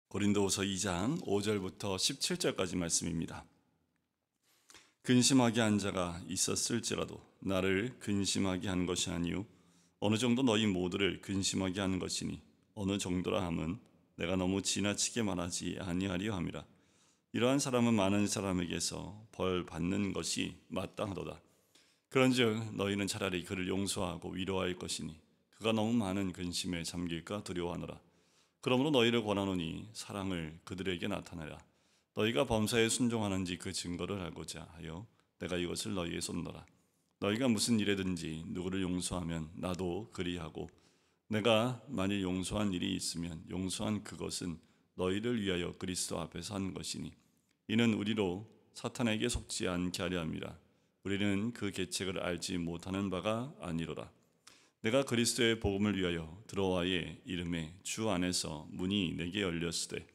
고린도후서 2장 5절부터 17절까지 말씀입니다. 근심하게 한 자가 있었을지라도 나를 근심하게 한 것이 아니요 어느 정도 너희 모두를 근심하게 하는 것이니 어느 정도라 함은 내가 너무 지나치게 말하지 아니하려 함이라. 이러한 사람은 많은 사람에게서 벌 받는 것이 마땅하도다. 그런즉 너희는 차라리 그를 용서하고 위로할 것이니 그가 너무 많은 근심에 잠길까 두려워하노라. 그러므로 너희를 권하노니 사랑을 그들에게 나타내라. 너희가 범사에 순종하는지 그 증거를 알고자 하여 내가 이것을 너희에 쏟노라. 너희가 무슨 일에든지 누구를 용서하면 나도 그리하고 내가 만일 용서한 일이 있으면 용서한 그것은 너희를 위하여 그리스도 앞에서 한 것이니 이는 우리로 사탄에게 속지 않게 하려 함이라. 우리는 그 계책을 알지 못하는 바가 아니로라. 내가 그리스도의 복음을 위하여 드로아의 이름에 주 안에서 문이 내게 열렸으되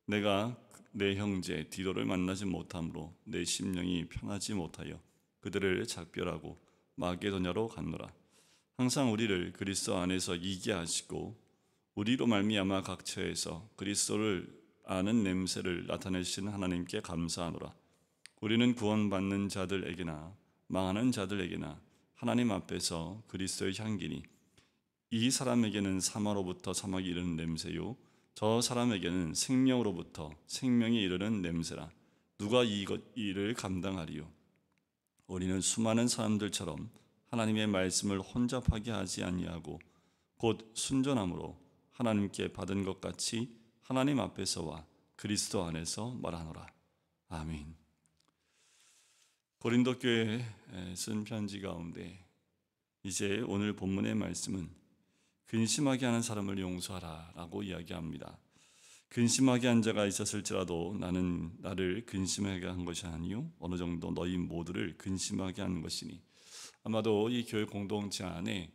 내가 내 형제 디도를 만나지 못함으로 내 심령이 편하지 못하여 그들을 작별하고 마게도냐로 갔노라. 항상 우리를 그리스도 안에서 이기게 하시고 우리로 말미암아 각 처에서 그리스도를 아는 냄새를 나타내시는 하나님께 감사하노라. 우리는 구원받는 자들에게나 망하는 자들에게나 하나님 앞에서 그리스도의 향기니 이 사람에게는 사마로부터 사막이 이르는 냄새요 저 사람에게는 생명으로부터 생명이 이르는 냄새라. 누가 이 일을 감당하리요? 우리는 수많은 사람들처럼 하나님의 말씀을 혼잡하게 하지 아니하고 곧 순전함으로 하나님께 받은 것 같이 하나님 앞에서와 그리스도 안에서 말하노라. 아멘. 고린도 교회에 쓴 편지 가운데 이제 오늘 본문의 말씀은 근심하게 하는 사람을 용서하라 라고 이야기합니다. 근심하게 한 자가 있었을지라도 나는 나를 근심하게 한 것이 아니요 어느 정도 너희 모두를 근심하게 하는 것이니. 아마도 이 교회 공동체 안에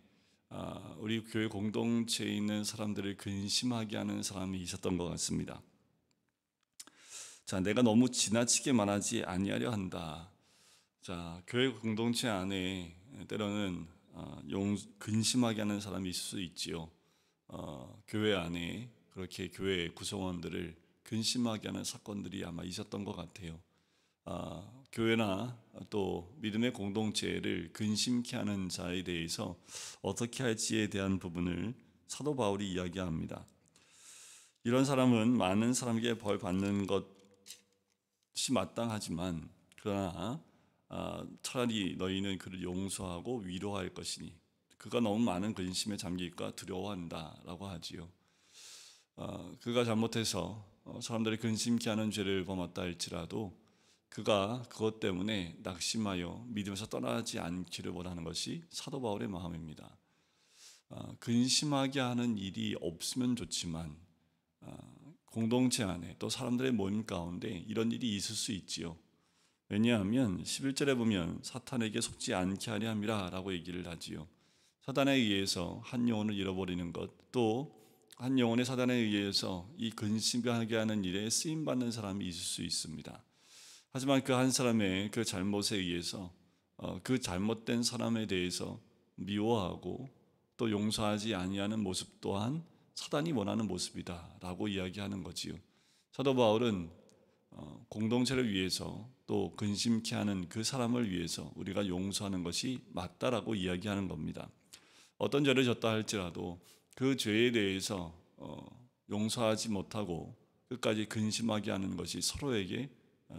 우리 교회 공동체에 있는 사람들을 근심하게 하는 사람이 있었던 것 같습니다. 자, 내가 너무 지나치게 말하지 아니하려 한다. 자, 교회 공동체 안에 때로는 근심하게 하는 사람이 있을 수 있지요. 교회 안에 그렇게 교회 구성원들을 근심하게 하는 사건들이 아마 있었던 것 같아요. 교회나 또 믿음의 공동체를 근심케 하는 자에 대해서 어떻게 할지에 대한 부분을 사도 바울이 이야기합니다. 이런 사람은 많은 사람에게 벌 받는 것이 마땅하지만 그러나 차라리 너희는 그를 용서하고 위로할 것이니 그가 너무 많은 근심에 잠길까 두려워한다 라고 하지요. 그가 잘못해서 사람들이 근심케 하는 죄를 범했다 할지라도 그가 그것 때문에 낙심하여 믿음에서 떠나지 않기를 원하는 것이 사도 바울의 마음입니다. 근심하게 하는 일이 없으면 좋지만 공동체 안에 또 사람들의 모임 가운데 이런 일이 있을 수 있지요. 왜냐하면 11절에 보면 사탄에게 속지 않게 하려 함이라 라고 얘기를 하지요. 사단에 의해서 한 영혼을 잃어버리는 것, 또 한 영혼의 사단에 의해서 이 근심하게 하는 일에 쓰임받는 사람이 있을 수 있습니다. 하지만 그 한 사람의 그 잘못에 의해서 그 잘못된 사람에 대해서 미워하고 또 용서하지 아니하는 모습 또한 사단이 원하는 모습이다 라고 이야기하는 거지요. 사도 바울은 공동체를 위해서 또 근심케 하는 그 사람을 위해서 우리가 용서하는 것이 맞다라고 이야기하는 겁니다. 어떤 죄를 졌다 할지라도 그 죄에 대해서 용서하지 못하고 끝까지 근심하게 하는 것이 서로에게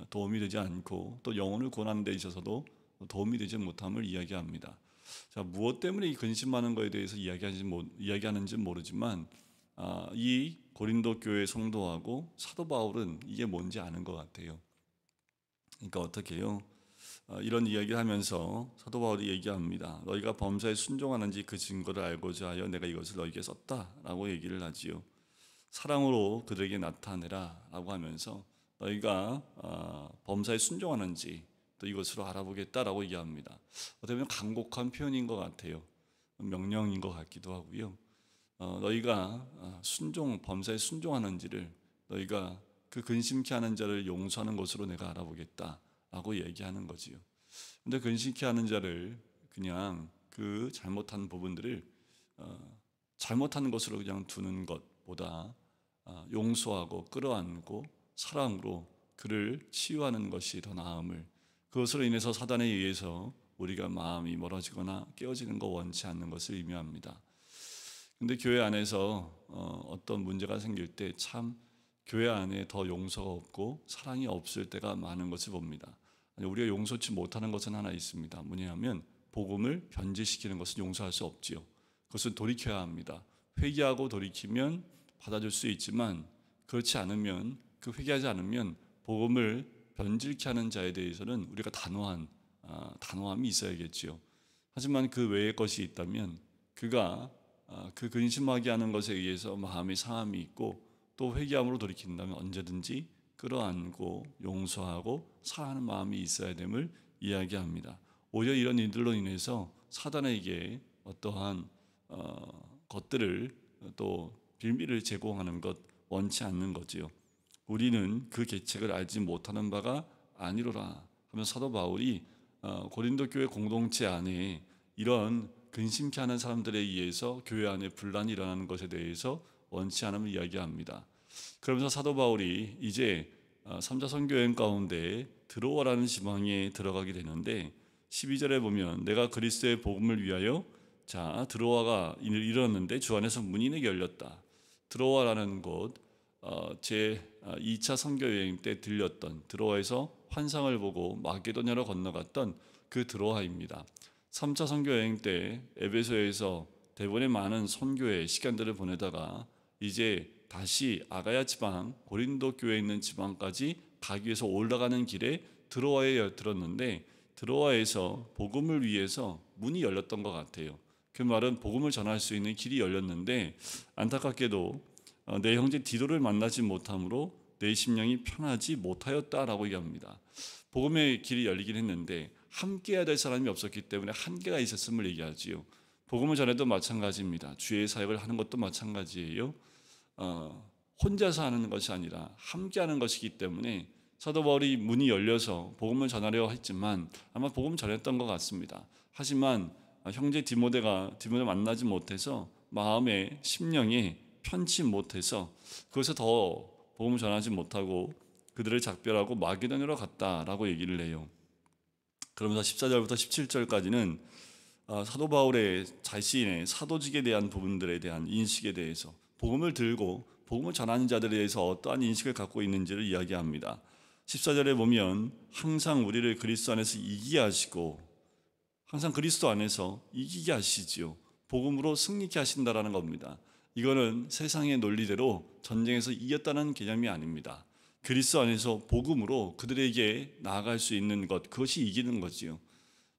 도움이 되지 않고 또 영혼을 구원하는 데 있어서도 도움이 되지 못함을 이야기합니다. 자, 무엇 때문에 이 근심하는 것에 대해서 이야기하는지 모르지만 이 고린도 교회 성도하고 사도 바울은 이게 뭔지 아는 것 같아요. 그러니까 어떻게 해요? 이런 이야기를 하면서 사도 바울이 얘기합니다. 너희가 범사에 순종하는지 그 증거를 알고자 하여 내가 이것을 너희에게 썼다라고 얘기를 하지요. 사랑으로 그들에게 나타내라 라고 하면서 너희가 범사에 순종하는지 또 이것으로 알아보겠다라고 얘기합니다. 어떻게 보면 간곡한 표현인 것 같아요. 명령인 것 같기도 하고요. 너희가 범사에 순종하는지를 너희가 그 근심케 하는 자를 용서하는 것으로 내가 알아보겠다라고 얘기하는 거지요. 근데 근심케 하는 자를 그냥 그 잘못한 부분들을 잘못한 것으로 그냥 두는 것보다 용서하고 끌어안고 사랑으로 그를 치유하는 것이 더 나음을, 그것으로 인해서 사단에 의해서 우리가 마음이 멀어지거나 깨어지는 거 원치 않는 것을 의미합니다. 근데 교회 안에서 어떤 문제가 생길 때 참 교회 안에 더 용서가 없고 사랑이 없을 때가 많은 것을 봅니다. 우리가 용서치 못하는 것은 하나 있습니다. 뭐냐면 복음을 변질시키는 것은 용서할 수 없지요. 그것은 돌이켜야 합니다. 회개하고 돌이키면 받아줄 수 있지만 그렇지 않으면, 그 회개하지 않으면 복음을 변질케 하는 자에 대해서는 우리가 단호함이 있어야겠지요. 하지만 그 외의 것이 있다면 그가 그 근심하게 하는 것에 의해서 마음의 상함이 있고 또 회개함으로 돌이킨다면 언제든지 끌어안고 용서하고 사하는 마음이 있어야 됨을 이야기합니다. 오히려 이런 일들로 인해서 사단에게 어떠한 것들을 또 빌미를 제공하는 것 원치 않는 거지요. 우리는 그 계책을 알지 못하는 바가 아니로라 하면 사도 바울이 고린도 교회 공동체 안에 이런 근심케 하는 사람들에 의해서 교회 안에 분란이 일어나는 것에 대해서 원치 않음을 이야기합니다. 그러면서 사도 바울이 이제 3차 선교여행 가운데 드로아라는 지방에 들어가게 되는데 12절에 보면 내가 그리스도의 복음을 위하여 드로아가 이르렀는데 주 안에서 문이 내게 열렸다. 드로아라는 곳 제 2차 선교여행 때 들렸던, 드로아에서 환상을 보고 마게도냐로 건너갔던 그 드로아입니다. 3차 선교여행 때 에베소에서 대부분의 많은 선교의 시간들을 보내다가 이제 다시 아가야 지방, 고린도 교회에 있는 지방까지 가기 위해서 올라가는 길에 드로아에 들었는데 드로아에서 복음을 위해서 문이 열렸던 것 같아요. 그 말은 복음을 전할 수 있는 길이 열렸는데 안타깝게도 내 형제 디도를 만나지 못함으로 내 심령이 편하지 못하였다라고 얘기합니다. 복음의 길이 열리긴 했는데 함께 해야 될 사람이 없었기 때문에 한계가 있었음을 얘기하지요. 복음을 전해도 마찬가지입니다. 주의 사역을 하는 것도 마찬가지예요. 혼자서 하는 것이 아니라 함께 하는 것이기 때문에 사도 바울이 문이 열려서 복음을 전하려 했지만 아마 복음 전했던 것 같습니다. 하지만 형제 디모데를 만나지 못해서 마음의 심령에 편치 못해서 그것을 더 복음을 전하지 못하고 그들을 작별하고 마게도냐로 갔다라고 얘기를 해요. 그러면서 14절부터 17절까지는 사도 바울의 자신의 사도직에 대한 부분들에 대한 인식에 대해서, 복음을 들고 복음을 전하는 자들에 대해서 어떠한 인식을 갖고 있는지를 이야기합니다. 14절에 보면 항상 우리를 그리스도 안에서 이기게 하시고, 항상 그리스도 안에서 이기게 하시지요. 복음으로 승리케 하신다라는 겁니다. 이거는 세상의 논리대로 전쟁에서 이겼다는 개념이 아닙니다. 그리스도 안에서 복음으로 그들에게 나아갈 수 있는 것, 그것이 이기는 거지요.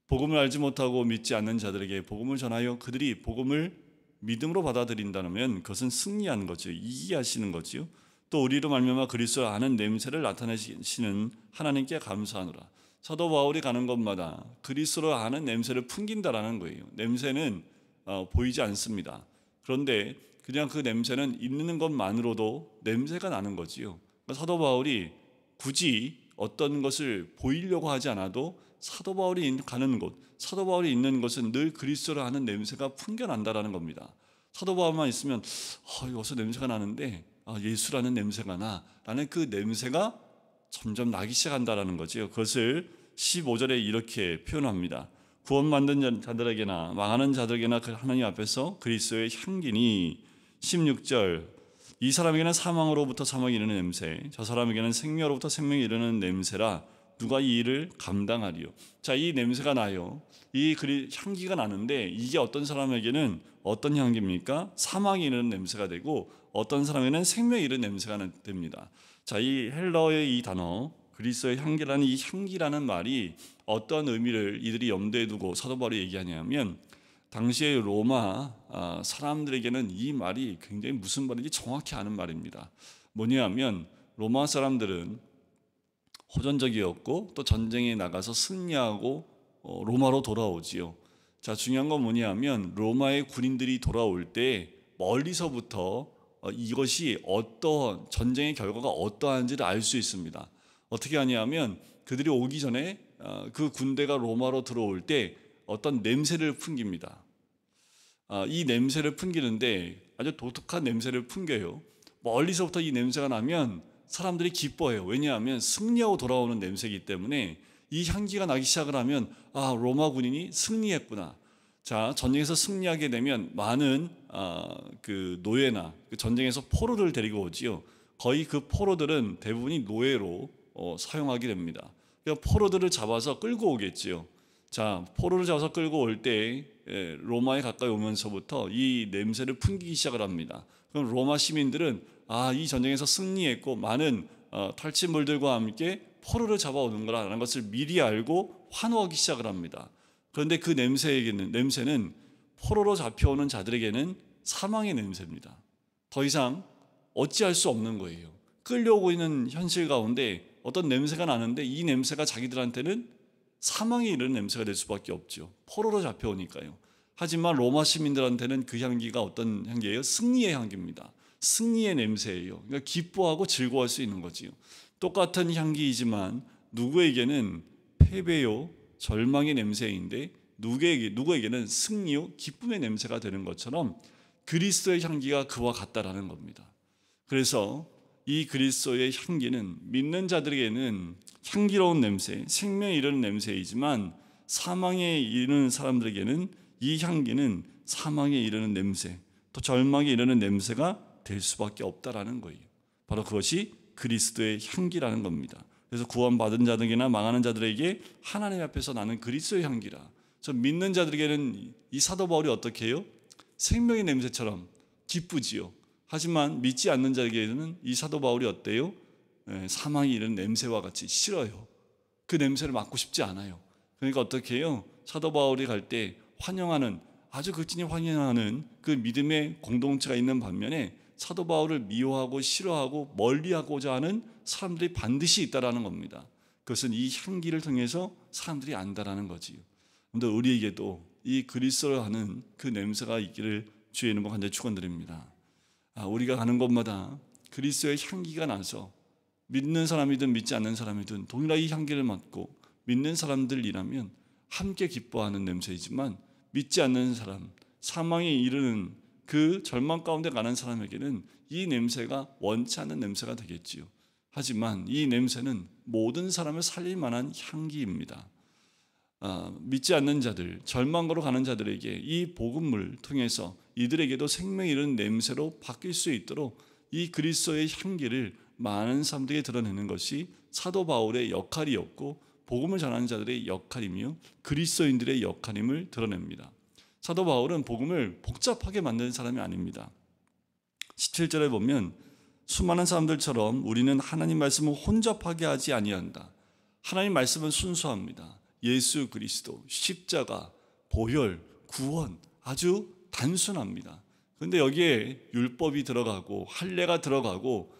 복음을 알지 못하고 믿지 않는 자들에게 복음을 전하여 그들이 복음을 믿음으로 받아들인다면 그것은 승리하는 거죠. 이기게 하시는 거지요. 또 우리로 말미암아 그리스도를 아는 냄새를 나타내시는 하나님께 감사하노라. 사도 바울이 가는 곳마다 그리스도를 아는 냄새를 풍긴다라는 거예요. 냄새는 보이지 않습니다. 그런데 그냥 그 냄새는 있는 것만으로도 냄새가 나는 거지요. 사도 바울이 굳이 어떤 것을 보이려고 하지 않아도 사도 바울이 가는 곳, 사도 바울이 있는 곳은 늘 그리스도를 아는 냄새가 풍겨난다라는 겁니다. 사도 바울만 있으면 여기서 냄새가 나는데 예수라는 냄새가 나라는 그 냄새가 점점 나기 시작한다라는 거죠. 그것을 15절에 이렇게 표현합니다. 구원받는 자들에게나 망하는 자들에게나 그 하나님 앞에서 그리스도의 향기니, 16절 이 사람에게는 사망으로부터 사망이 이르는 냄새, 저 사람에게는 생명으로부터 생명이 이르는 냄새라 누가 이 일을 감당하리요. 이 냄새가 나요. 이 향기가 나는데 이게 어떤 사람에게는 어떤 향기입니까? 사망이 이르는 냄새가 되고 어떤 사람에게는 생명이 이르는 냄새가 됩니다. 이 헬라어의 이 단어 그리스도의 향기라는 이 향기라는 말이 어떤 의미를 이들이 염두에 두고 사도 바울이 얘기하냐면, 당시의 로마 사람들에게는 이 말이 굉장히 무슨 말인지 정확히 아는 말입니다. 뭐냐면 로마 사람들은 호전적이었고 또 전쟁에 나가서 승리하고 로마로 돌아오지요. 중요한 건 뭐냐면 로마의 군인들이 돌아올 때 멀리서부터 이것이 어떤 전쟁의 결과가 어떠한지를 알 수 있습니다. 어떻게 하냐면 그들이 오기 전에 그 군대가 로마로 들어올 때 어떤 냄새를 풍깁니다. 이 냄새를 풍기는데 아주 독특한 냄새를 풍겨요. 멀리서부터 이 냄새가 나면 사람들이 기뻐해요. 왜냐하면 승리하고 돌아오는 냄새이기 때문에 이 향기가 나기 시작을 하면 로마 군인이 승리했구나. 자, 전쟁에서 승리하게 되면 많은 그 노예나 그 전쟁에서 포로를 데리고 오지요. 거의 그 포로들은 대부분이 노예로 사용하게 됩니다. 그러니까 포로들을 잡아서 끌고 오겠지요. 자, 포로를 잡아서 끌고 올 때 로마에 가까이 오면서부터 이 냄새를 풍기기 시작을 합니다. 그럼 로마 시민들은 이 전쟁에서 승리했고 많은 탈취물들과 함께 포로를 잡아오는 거라는 것을 미리 알고 환호하기 시작을 합니다. 그런데 그 냄새는 포로로 잡혀오는 자들에게는 사망의 냄새입니다. 더 이상 어찌할 수 없는 거예요. 끌려오고 있는 현실 가운데 어떤 냄새가 나는데 이 냄새가 자기들한테는 사망에 이르는 냄새가 될 수밖에 없죠. 포로로 잡혀오니까요. 하지만 로마 시민들한테는 그 향기가 어떤 향기예요? 승리의 향기입니다. 승리의 냄새예요. 그러니까 기뻐하고 즐거워할 수 있는 거지요. 똑같은 향기이지만 누구에게는 패배요, 절망의 냄새인데 누구에게는 승리요, 기쁨의 냄새가 되는 것처럼 그리스도의 향기가 그와 같다라는 겁니다. 그래서 이 그리스도의 향기는 믿는 자들에게는 향기로운 냄새, 생명에 이르는 냄새이지만 사망에 이르는 사람들에게는 이 향기는 사망에 이르는 냄새, 또 절망에 이르는 냄새가 될 수밖에 없다라는 거예요. 바로 그것이 그리스도의 향기라는 겁니다. 그래서 구원받은 자들에게나 망하는 자들에게 하나님 앞에서 나는 그리스도의 향기라. 저 믿는 자들에게는 이 사도 바울이 어떻게 해요? 생명의 냄새처럼 기쁘지요. 하지만 믿지 않는 자에게는 이 사도 바울이 어때요? 사망이 이런 냄새와 같이 싫어요. 그 냄새를 맡고 싶지 않아요. 그러니까 어떻게 해요? 사도 바울이 갈 때 환영하는, 아주 극진히 환영하는 그 믿음의 공동체가 있는 반면에 사도 바울을 미워하고 싫어하고 멀리하고자 하는 사람들이 반드시 있다라는 겁니다. 그것은 이 향기를 통해서 사람들이 안다라는 거지요. 그런데 우리에게도 이 그리스도를 하는 그 냄새가 있기를 주의 이름으로 간절히 축원드립니다. 우리가 가는 곳마다 그리스도의 향기가 나서 믿는 사람이든 믿지 않는 사람이든 동일하게 이 향기를 맡고 믿는 사람들이라면 함께 기뻐하는 냄새이지만 믿지 않는 사람, 사망에 이르는 그 절망 가운데 가는 사람에게는 이 냄새가 원치 않는 냄새가 되겠지요. 하지만 이 냄새는 모든 사람을 살릴 만한 향기입니다. 믿지 않는 자들, 절망으로 가는 자들에게 이 복음을 통해서 이들에게도 생명이 이르는 냄새로 바뀔 수 있도록 이 그리스도의 향기를 많은 사람들에게 드러내는 것이 사도 바울의 역할이었고 복음을 전하는 자들의 역할이며 그리스도인들의 역할임을 드러냅니다. 사도 바울은 복음을 복잡하게 만드는 사람이 아닙니다. 17절에 보면 수많은 사람들처럼 우리는 하나님 말씀을 혼잡하게 하지 아니한다. 하나님 말씀은 순수합니다. 예수 그리스도, 십자가, 보혈, 구원 아주 단순합니다. 그런데 여기에 율법이 들어가고 할례가 들어가고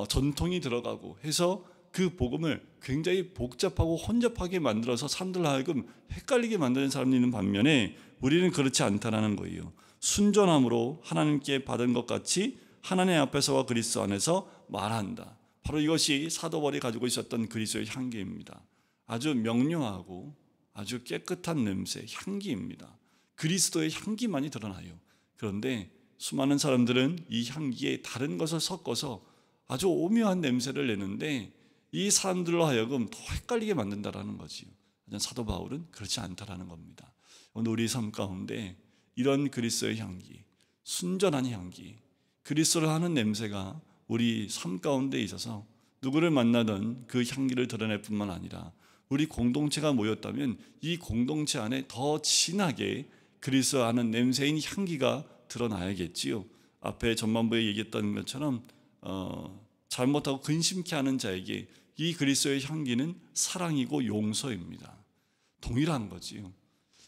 전통이 들어가고 해서 그 복음을 굉장히 복잡하고 혼잡하게 만들어서 사람들 하여금 헷갈리게 만드는 사람이 있는 반면에 우리는 그렇지 않다는 거예요. 순전함으로 하나님께 받은 것 같이 하나님 앞에서와 그리스도 안에서 말한다. 바로 이것이 사도 바울이 가지고 있었던 그리스도의 향기입니다. 아주 명료하고 아주 깨끗한 냄새, 향기입니다. 그리스도의 향기만이 드러나요. 그런데 수많은 사람들은 이 향기에 다른 것을 섞어서 아주 오묘한 냄새를 내는데 이 사람들로 하여금 더 헷갈리게 만든다라는 거지요. 사도 바울은 그렇지 않다라는 겁니다. 오늘 우리 삶 가운데 이런 그리스도의 향기, 순전한 향기, 그리스도를 하는 냄새가 우리 삶 가운데 있어서 누구를 만나든 그 향기를 드러낼 뿐만 아니라 우리 공동체가 모였다면 이 공동체 안에 더 진하게 그리스도 하는 냄새인 향기가 드러나야겠지요. 앞에 전반부에 얘기했던 것처럼 잘못하고 근심케 하는 자에게 이 그리스도의 향기는 사랑이고 용서입니다. 동일한 거지요.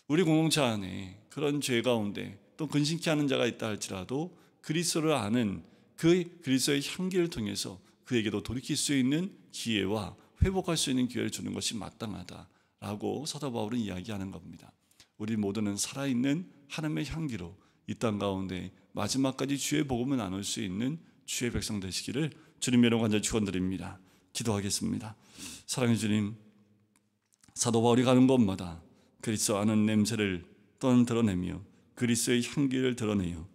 우리 공동체 안에 그런 죄 가운데 또 근심케 하는 자가 있다 할지라도 그리스도를 아는 그 그리스도의 향기를 통해서 그에게도 돌이킬 수 있는 기회와 회복할 수 있는 기회를 주는 것이 마땅하다라고 사도 바울은 이야기하는 겁니다. 우리 모두는 살아있는 하나님의 향기로 이 땅 가운데 마지막까지 주의 복음을 나눌 수 있는 주의 백성 되시기를 주님의 이름으로 간절히 축원드립니다. 기도하겠습니다. 사랑해 주님, 사도 바울이 가는 곳마다 그리스도 아는 냄새를 드러내며 그리스도의 향기를 드러내요.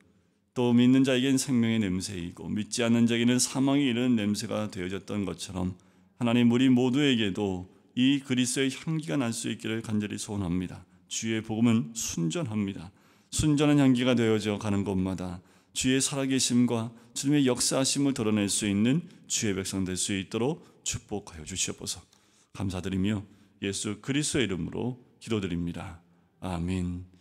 또 믿는 자에겐 생명의 냄새이고 믿지 않는 자에게는 사망이 이르는 냄새가 되어졌던 것처럼 하나님 우리 모두에게도 이 그리스도의 향기가 날 수 있기를 간절히 소원합니다. 주의 복음은 순전합니다. 순전한 향기가 되어져 가는 곳마다 주의 살아계심과 주님의 역사하심을 드러낼 수 있는 주의 백성 될 수 있도록 축복하여 주시옵소서. 감사드리며 예수 그리스도의 이름으로 기도드립니다. 아멘.